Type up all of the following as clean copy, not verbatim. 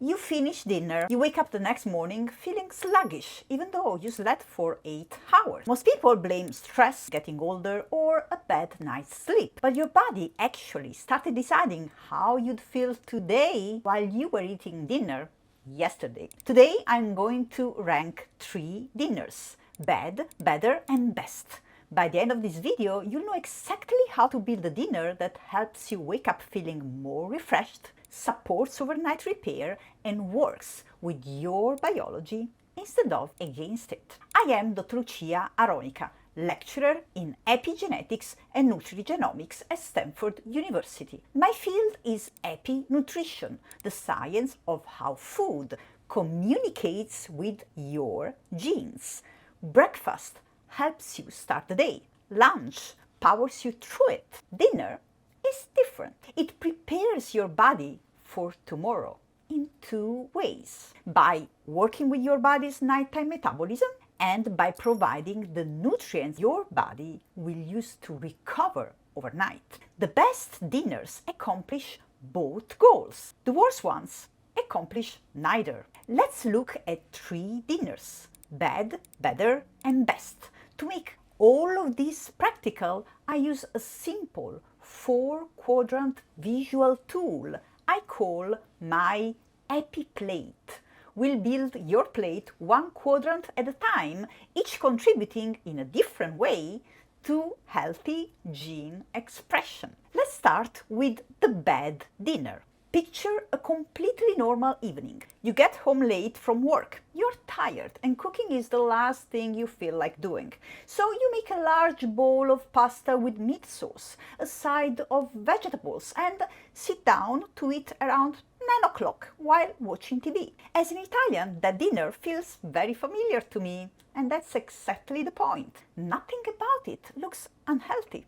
You finish dinner, you wake up the next morning feeling sluggish, even though you slept for 8 hours. Most people blame stress, getting older, or a bad night's sleep. But your body actually started deciding how you'd feel today while you were eating dinner yesterday. Today I'm going to rank 3 dinners: bad, better, and best. By the end of this video, you'll know exactly how to build a dinner that helps you wake up feeling more refreshed, supports overnight repair, and works with your biology instead of against it. I am Dr. Lucia Aronica, lecturer in epigenetics and nutrigenomics at Stanford University. My field is epinutrition, the science of how food communicates with your genes. Breakfast helps you start the day. Lunch powers you through it. Dinner is different. It prepares your body for tomorrow in 2 ways: by working with your body's nighttime metabolism and by providing the nutrients your body will use to recover overnight. The best dinners accomplish both goals. The worst ones accomplish neither. Let's look at 3 dinners: bad, better, and best. To make all of this practical, I use a simple 4-quadrant visual tool I call my EpiPlate. We'll build your plate 1 quadrant at a time, each contributing in a different way to healthy gene expression. Let's start with the bad dinner. Picture a completely normal evening. You get home late from work. You're tired and cooking is the last thing you feel like doing. So you make a large bowl of pasta with meat sauce, a side of vegetables, and sit down to eat around 9 o'clock while watching TV. As an Italian, that dinner feels very familiar to me, and that's exactly the point. Nothing about it looks unhealthy.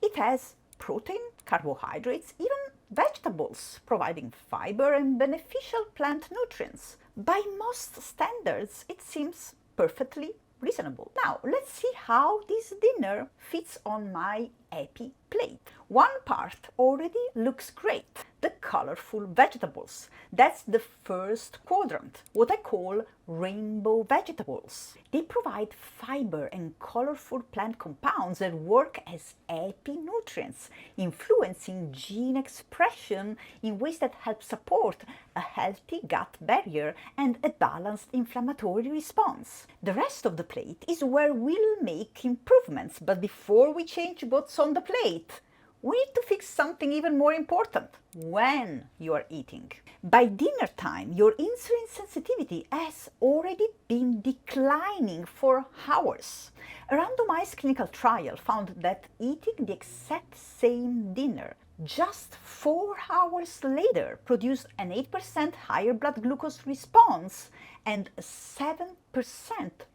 It has protein, carbohydrates, even vegetables, providing fiber and beneficial plant nutrients. By most standards, it seems perfectly reasonable. Now, let's see how this dinner fits on my EpiPlate. One part already looks great: the colorful vegetables. That's the first quadrant, what I call rainbow vegetables. They provide fiber and colorful plant compounds that work as epinutrients, influencing gene expression in ways that help support a healthy gut barrier and a balanced inflammatory response. The rest of the plate is where we'll make improvements, but before we change what's on the plate, we need to fix something even more important: when you are eating. By dinner time, your insulin sensitivity has already been declining for hours. A randomized clinical trial found that eating the exact same dinner just 4 hours later produced an 8% higher blood glucose response and a 7%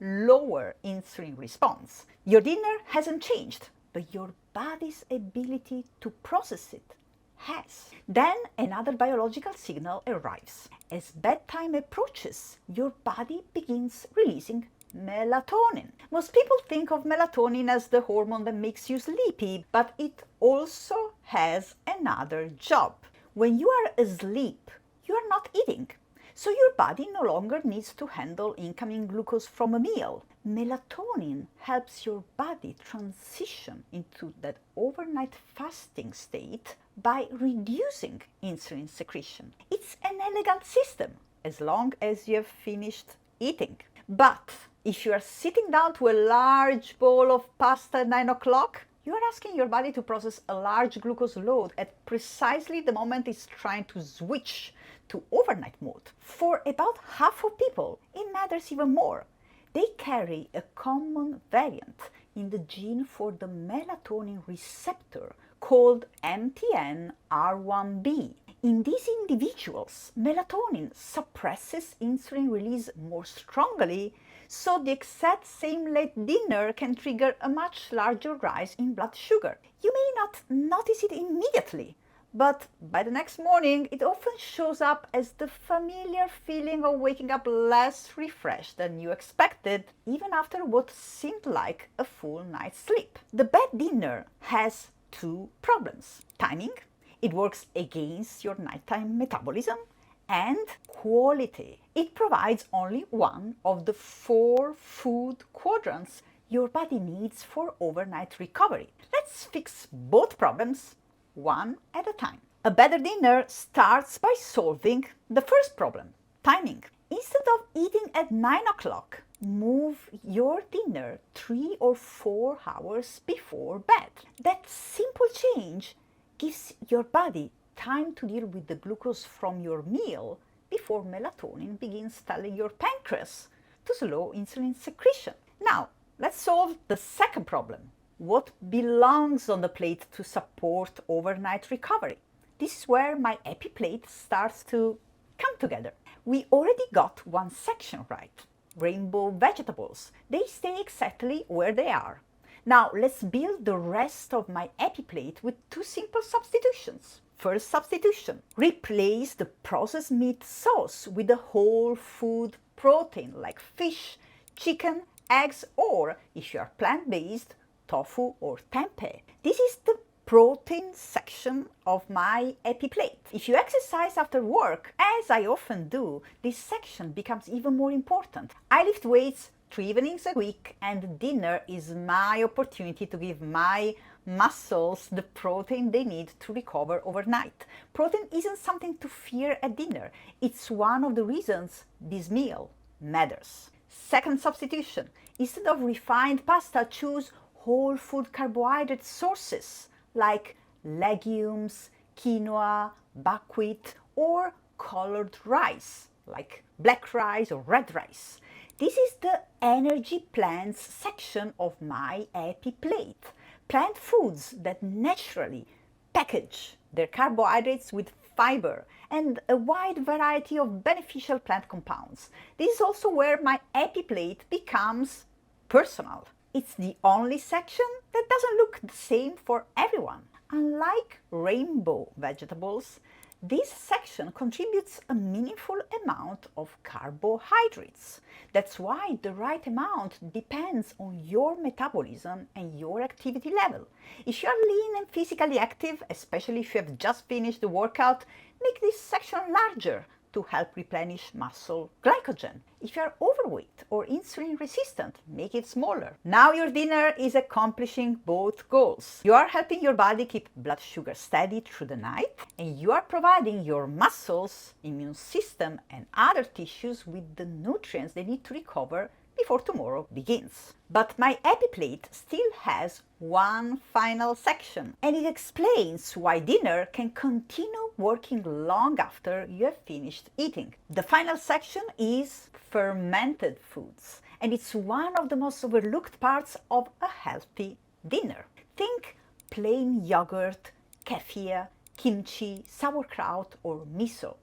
lower insulin response. Your dinner hasn't changed, but your body's ability to process it has. Then another biological signal arrives. As bedtime approaches, your body begins releasing melatonin. Most people think of melatonin as the hormone that makes you sleepy, but it also has another job. When you are asleep, you are not eating, so your body no longer needs to handle incoming glucose from a meal. Melatonin helps your body transition into that overnight fasting state by reducing insulin secretion. It's an elegant system, as long as you have finished eating. But if you are sitting down to a large bowl of pasta at 9 o'clock, you are asking your body to process a large glucose load at precisely the moment it's trying to switch to overnight mode. For about half of people, it matters even more. They carry a common variant in the gene for the melatonin receptor called MTNR1B. In these individuals, melatonin suppresses insulin release more strongly, so the exact same late dinner can trigger a much larger rise in blood sugar. You may not notice it immediately, but by the next morning, it often shows up as the familiar feeling of waking up less refreshed than you expected, even after what seemed like a full night's sleep. The bad dinner has 2 problems: timing. It works against your nighttime metabolism, and quality. It provides only one of the 4 food quadrants your body needs for overnight recovery. Let's fix both problems one at a time. A better dinner starts by solving the first problem, timing. Instead of eating at 9 o'clock, move your dinner 3 or 4 hours before bed. That simple change gives your body time to deal with the glucose from your meal before melatonin begins telling your pancreas to slow insulin secretion. Now, let's solve the second problem. What belongs on the plate to support overnight recovery? This is where my EpiPlate starts to come together. We already got one section right. Rainbow vegetables. They stay exactly where they are. Now let's build the rest of my EpiPlate with 2 simple substitutions. First substitution. Replace the processed meat sauce with a whole food protein like fish, chicken, eggs, or if you are plant-based, tofu or tempeh. This is the protein section of my EpiPlate. If you exercise after work, as I often do, this section becomes even more important. I lift weights 3 evenings a week, and dinner is my opportunity to give my muscles the protein they need to recover overnight. Protein isn't something to fear at dinner. It's one of the reasons this meal matters. Second substitution. Instead of refined pasta, choose whole food carbohydrate sources like legumes, quinoa, buckwheat, or colored rice like black rice or red rice. This is the energy plants section of my EpiPlate. Plant foods that naturally package their carbohydrates with fiber and a wide variety of beneficial plant compounds. This is also where my EpiPlate becomes personal. It's the only section that doesn't look the same for everyone. Unlike rainbow vegetables, this section contributes a meaningful amount of carbohydrates. That's why the right amount depends on your metabolism and your activity level. If you are lean and physically active, especially if you have just finished the workout, make this section larger to help replenish muscle glycogen. If you are overweight or insulin resistant, make it smaller. Now your dinner is accomplishing both goals. You are helping your body keep blood sugar steady through the night, and you are providing your muscles, immune system, and other tissues with the nutrients they need to recover before tomorrow begins. But my EpiPlate still has one final section, and it explains why dinner can continue working long after you have finished eating. The final section is fermented foods, and it's one of the most overlooked parts of a healthy dinner. Think plain yogurt, kefir, kimchi, sauerkraut, or miso.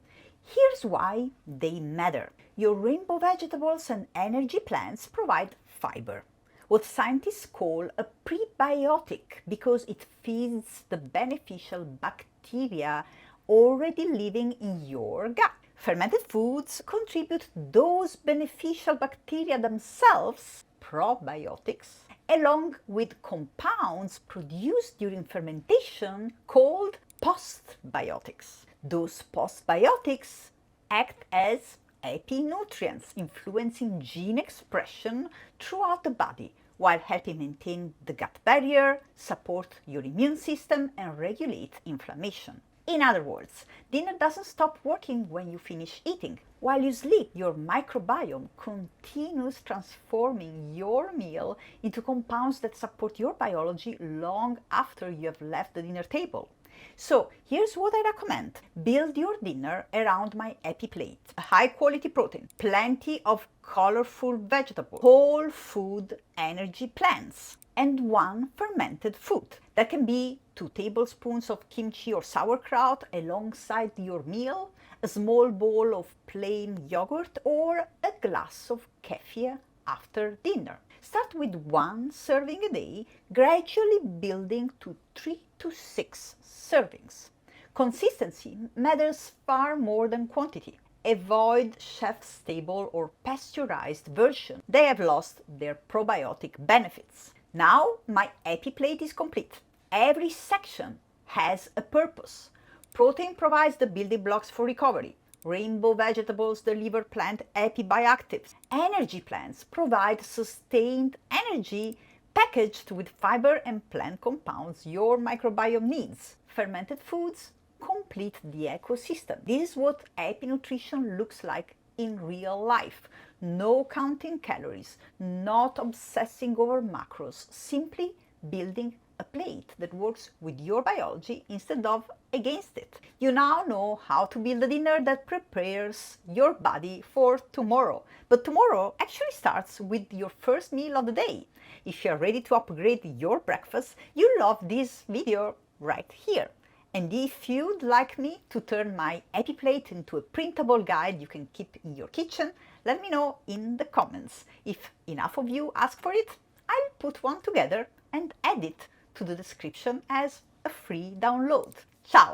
Here's why they matter. Your rainbow vegetables and energy plants provide fiber, what scientists call a prebiotic, because it feeds the beneficial bacteria already living in your gut. Fermented foods contribute those beneficial bacteria themselves, probiotics, along with compounds produced during fermentation called postbiotics. Those postbiotics act as epinutrients, influencing gene expression throughout the body while helping maintain the gut barrier, support your immune system, and regulate inflammation. In other words, dinner doesn't stop working when you finish eating. While you sleep, your microbiome continues transforming your meal into compounds that support your biology long after you have left the dinner table. So here's what I recommend. Build your dinner around my EpiPlate. A high quality protein, plenty of colorful vegetables, whole food energy plants, and one fermented food. That can be 2 tablespoons of kimchi or sauerkraut alongside your meal, a small bowl of plain yogurt, or a glass of kefir after dinner. Start with 1 serving a day, gradually building to 3 to 6 servings. Consistency matters far more than quantity. Avoid chef's table or pasteurized version. They have lost their probiotic benefits. Now my EpiPlate is complete. Every section has a purpose. Protein provides the building blocks for recovery. Rainbow vegetables deliver plant epibiotics. Energy plants provide sustained energy packaged with fiber and plant compounds your microbiome needs. Fermented foods complete the ecosystem. This is what epinutrition looks like in real life. No counting calories, not obsessing over macros, simply building a plate that works with your biology instead of against it. You now know how to build a dinner that prepares your body for tomorrow. But tomorrow actually starts with your first meal of the day. If you're ready to upgrade your breakfast, you'll love this video right here. And if you'd like me to turn my EpiPlate into a printable guide you can keep in your kitchen, let me know in the comments. If enough of you ask for it, I'll put one together and add it to the description as a free download. Ciao!